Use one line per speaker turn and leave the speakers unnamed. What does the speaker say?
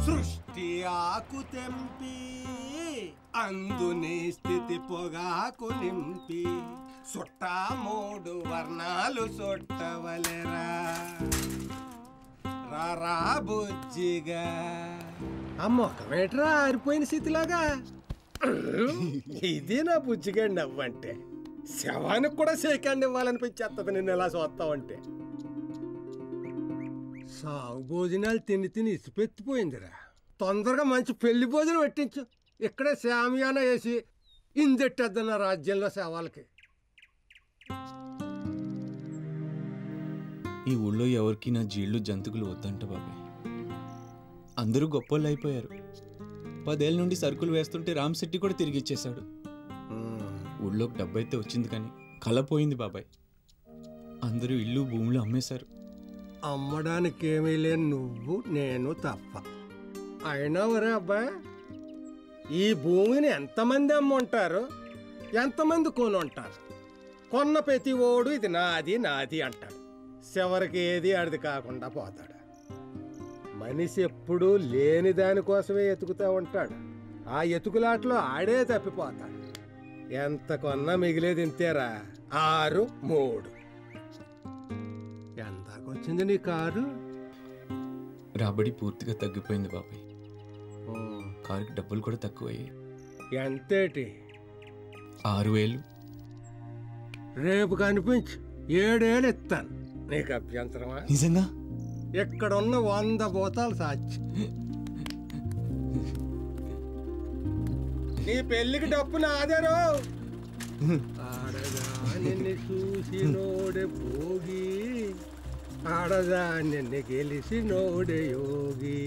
సృష్టి ఆకు తెంపి అందుని స్థితి పొగాకు నింపి సుట్టా మూడు వర్ణాలు సొట్టవలెరా రారా బుజ్జిగా.
మొక్కమేట్రా ఆరిపోయిన స్థితిలాగా. ఇది నా బుజ్జిగాడి నవ్వంటే. శవానికి కూడా సేకాండి ఇవ్వాలనిపించేస్తుంది నిన్ను ఎలా చూస్తావంటే. సాగు భోజనాలు తిని తిని ఇసిపెత్తిపోయిందిరా. తొందరగా మంచి పెళ్లి భోజనం పెట్టించు. ఇక్కడే శామియానా వేసి ఇందెట్టేద్దన్న రాజ్యంలో శవాలకి.
ఈ ఊళ్ళో ఎవరికి నా జీళ్ళు జంతువులు వద్దంట బాబాయ్. అందరూ గొప్పోళ్ళు అయిపోయారు. 10 ఏళ్ళ నుండి సరుకులు వేస్తుంటే రామ్శెట్టి కూడా తిరిగి ఇచ్చేశాడు. ఊళ్ళోకి డబ్బైతే వచ్చింది కానీ కళ పోయింది బాబాయ్. అందరూ ఇల్లు భూములు అమ్మేశారు.
అమ్మడానికి ఏమీ లేని నువ్వు నేను తప్ప. అయినా ఒరే అబ్బాయి, ఈ భూమిని ఎంతమంది అమ్ముంటారు, ఎంతమంది కొనుంటారు? కొన్న ప్రతి ఓడు ఇది నాది నాది అంటాడు. చివరికి ఏది ఆడిది కాకుండా పోతాడు. మనిషి ఎప్పుడూ లేని దానికోసమే ఎతుకుతూ ఉంటాడు. ఆ ఎతుకులాట్లో ఆడే తప్పిపోతాడు. ఎంత కొన్నా మిగిలేది ఇంతేరా, 6, 3. ఎంతకొచ్చింది నీ కారు?
రాబడి పూర్తిగా తగ్గిపోయింది బాబాయ్. కారుకి డబ్బులు కూడా తక్కువయ్యాయి.
ఎంతేటి?
6,000.
రేపు కనిపించు, 7 ఏళ్ళు ఇస్తాను. నీకు అభ్యంతరమా?
నిజంగా?
ఇక్కడున్న 100 భూతాలు సాక్షి. నీ పెళ్లికి డబ్బు నాదేరో. ఆడదా నిన్ను చూసి నోడే భోగి, ఆడదా నిన్ను గెలిసి నోడే యోగి.